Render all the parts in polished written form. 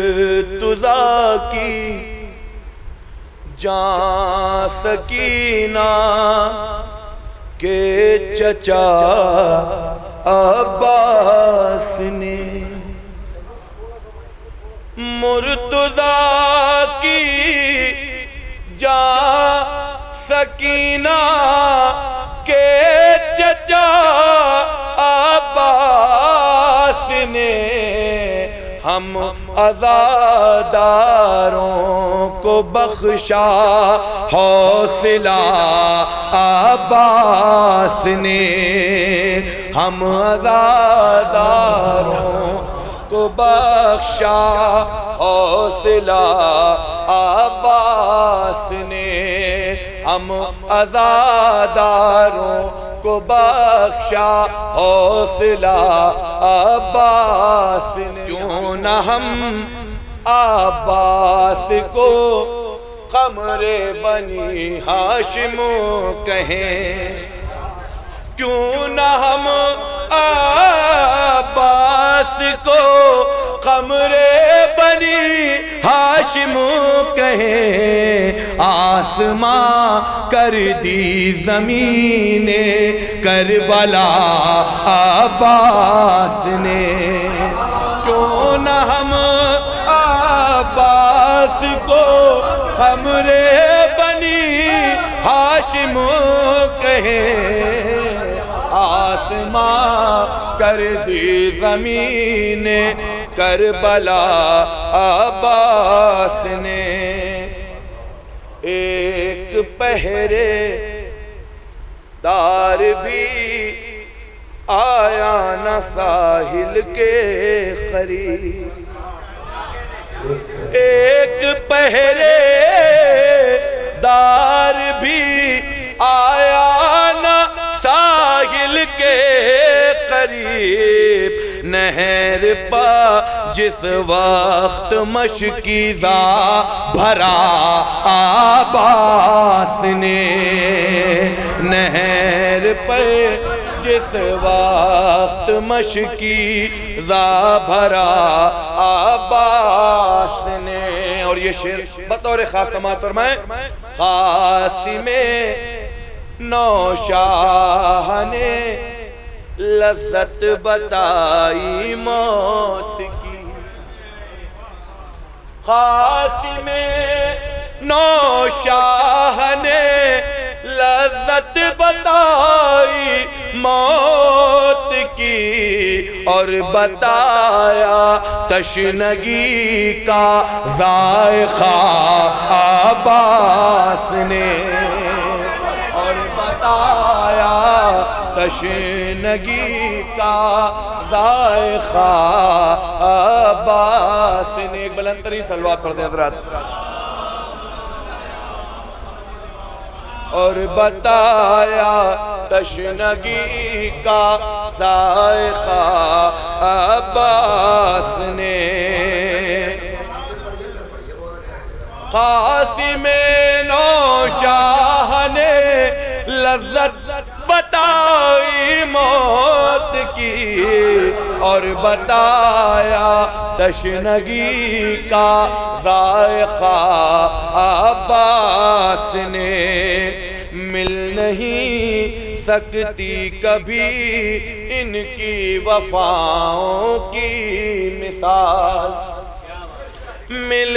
مرتضیٰ کی جان سکینہ کے چچا عباس نے، مرتضیٰ کی جان سکینہ کے چچا عباس نے، ہم عزاداروں کو بخشا حوصلہ عباس نے، ہم عزاداروں کو بخشا حوصلہ عباس نے، ہم عزاداروں کو بخشا حوصلہ عباس نے، کیوں نہ ہم عباس کو قمر بنی ہاشم کہیں، کیوں نہ ہم عباس کو قمر بنی ہاشم کہیں، آسماں کر دی زمین کربلا عباس نے، کیوں نہ ہم عباس کو قمر بنی ہاشم کہیں، آسماں کر دی زمین کربلا عباس نے، ایک پہرے دار بھی آیا نہ ساحل کے قریب، ایک پہرے دار بھی آیا نہ ساحل کے قریب، نہر پا جس وقت مشکیزہ بھرا عباس نے، نہر پر جس وقت مشکیزہ بھرا عباس نے، اور یہ شعر بطور خاص سماعت فرمائیں، قاسم نوشاہ نے لذت بتائی موت کی، قاسم نوشاہ نے لذت بتائی موت کی، اور بتایا تشنگی کا ذائقہ عباس نے، اور بتایا تشنگی کا ذائقہ عباس نے، ایک بلند ترین صلوات پڑھ دیں حضرات، اور بتایا تشنگی کا ذائقہ عباس نے، قاسم نوشاہ نے لذت بتائی موت کی، اور بتایا تشنگی کا ذائقہ عباس نے، مل نہیں سکتی کبھی ان کی وفاؤں کی مثال، مل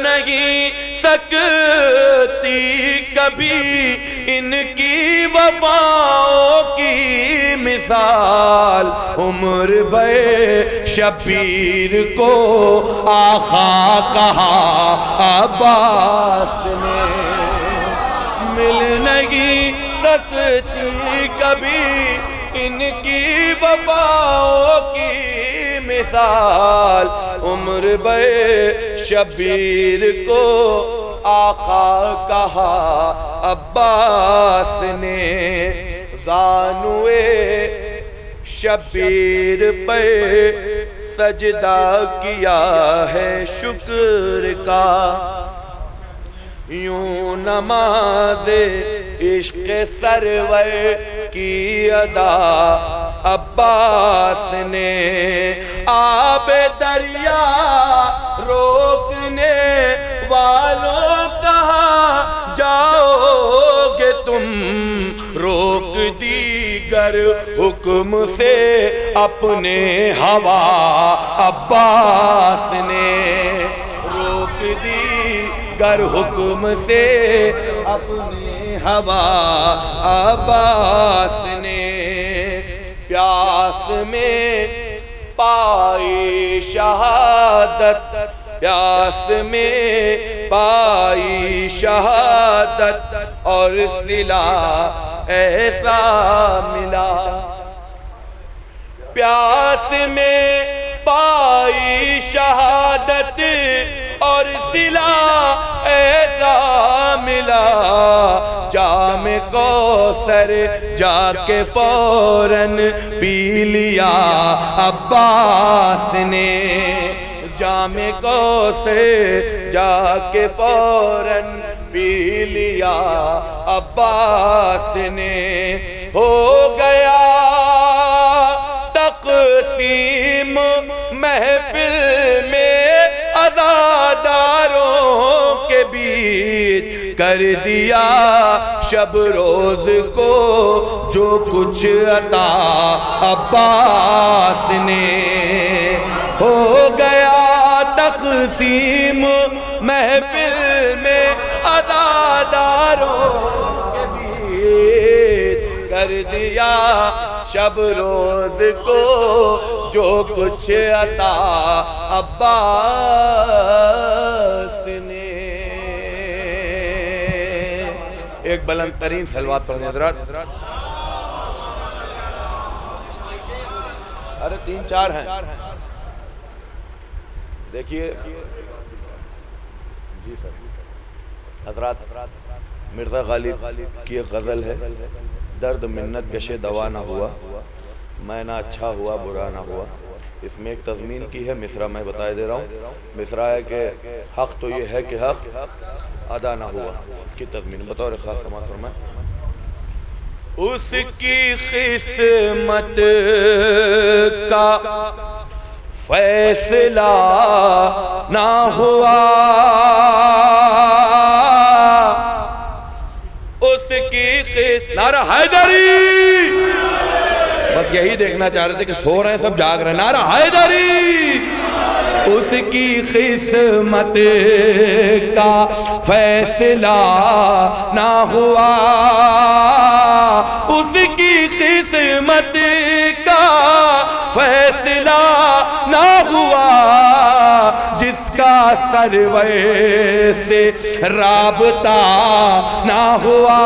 نہیں سکتی کبھی ان کی وفاؤں کی مثال، عمر بے شبیر کو آقا کہا عباس نے، مل نہیں سکتی کبھی ان کی وفاؤں کی مثال، عمر بے شبیر کو آقا کہا عباس نے، زانوے شبیر پہ سجدہ کیا ہے شکر کا، یوں نماز عشق سرور کی ادا عباس نے، آب دریا روکنے والوں کہاں جاؤ گے تم، روک دیگر حکم سے اپنے ہوا عباس نے، روک دیگر حکم سے اپنے ہوا عباس نے، پیاس میں پائی شہادت، پیاس میں پائی شہادت، اور صلہ ایسا ملا، پیاس میں پائی شہادت اور صلہ ایسا ملا، جام کوثر جا کے فوراً پی لیا عباس نے، جام کوثر جا کے فوراً پی لیا عباس نے، ہو گیا تقسیم محفل میں عزاداروں کے بیچ، کر دیا شب روز کو جو کچھ عطا عباس نے، ہو گیا تقسیم محفل میں عزاداروں کے بیچ، کر دیا شب روز کو جو کچھ عطا عباس نے۔ ایک بلند ترین صلوات پڑھنے حضرات، ارے 3-4 ہیں، دیکھیے جی سر حضرات، مرزا غالب کی ایک غزل ہے، درد منت کشے دوا نہ ہوا، میں نہ اچھا ہوا برا نہ ہوا، اس میں ایک تضمین کی ہے، مصرع میں بتائے دے رہا ہوں، مصرع ہے کہ حق تو یہ ہے کہ حق ادا نہ ہوا، اس کی تضمین بطور خاص سماعت فرمائیں۔ اس کی قسمت کا فیصلہ نہ ہوا، اس کی قسمت، نعرہ حیدری، بس یہی دیکھنا چاہ رہے تھے کہ سو رہے ہیں سب جاگ رہے ہیں، نعرہ حیدری، اس کی قسمت کا فیصلہ نہ ہوا، اس کی قسمت کا فیصلہ نہ ہوا، جس کا سرور سے رابطہ نہ ہوا،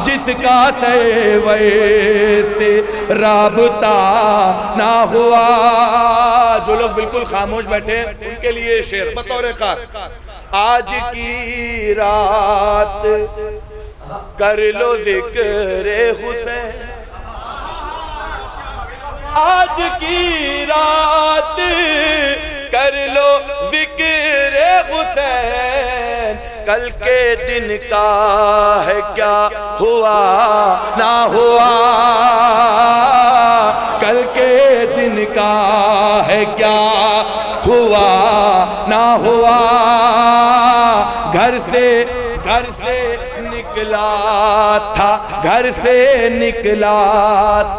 جس کا سرور سے رابطہ نہ ہوا۔ جو لوگ بالکل خاموش بیٹھے ہیں ان کے لیے شعر بطور خاص، آج کی رات کر لو ذکر حسین، آج کی رات کر لو ذکر حسین، کل کے دن کا ہے کیا ہوا نہ ہوا، کل کے دن کا ہے کیا ہوا نہ ہوا، گھر سے نکلا تھا، گھر سے نکلا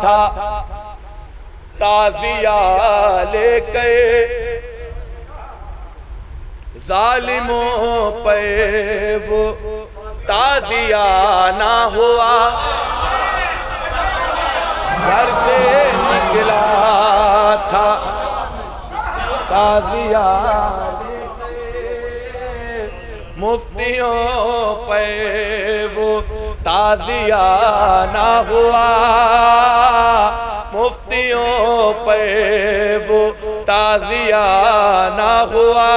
تھا، تعزیہ لے کے ظالموں پہ وہ تعزیہ نہ ہوا، گھر سے نکلا تھا تعزیہ لے کے، مفتیوں پہ وہ تعزیہ نہ ہوا، مفتیوں پہ وہ تعزیہ نہ ہوا،